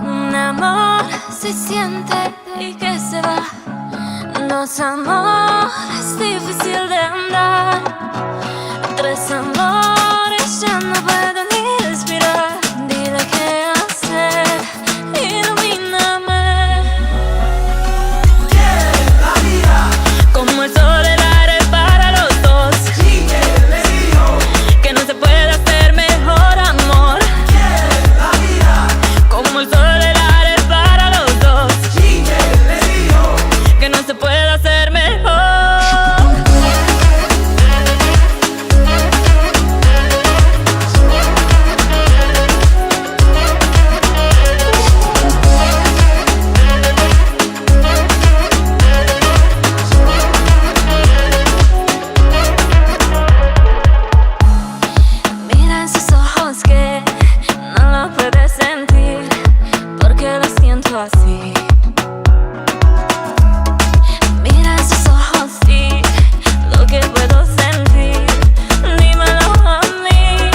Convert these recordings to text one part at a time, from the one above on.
Un amor se siente y que se va. Dos amores difícil de andar. Tres amores ya no pueden ni respirar. Dile qué hacer, ilumíname. Quiere la vida Como el sol, el aire para los dos. sigue le dijo. Que no se puede hacer mejor amor. Quiere la vida Como el sol, el aire para los dos. sigue le dijo. Que no se puede hacer mejor. Mira en sus ojos que no lo puedes sentir, porque lo siento así. Mira en sus ojos, sí, lo que puedo sentir, dímelo a mí.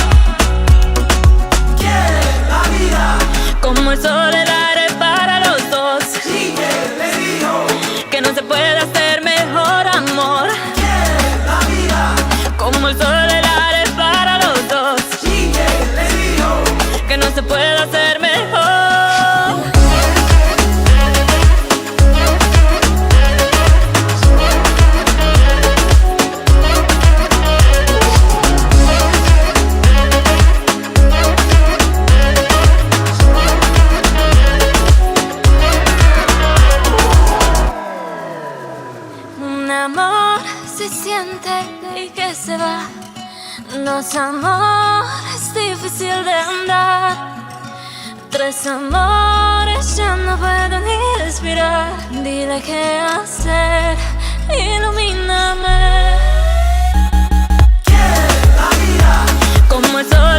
Quiere la vida Como el sol, el aire para los dos. sigue le dijo. Que no se puede hacer mejor amor. Quiere la vida Como el sol, el aire para los dos. sigue le dijo. Que no se puede hacer mejor. Un amor se siente y que se va. Dos amores difícil de andar. Tres amores ya no pueden ni respirar. Dile qué hacer, ilumíname. Quiere la vida Como el sol,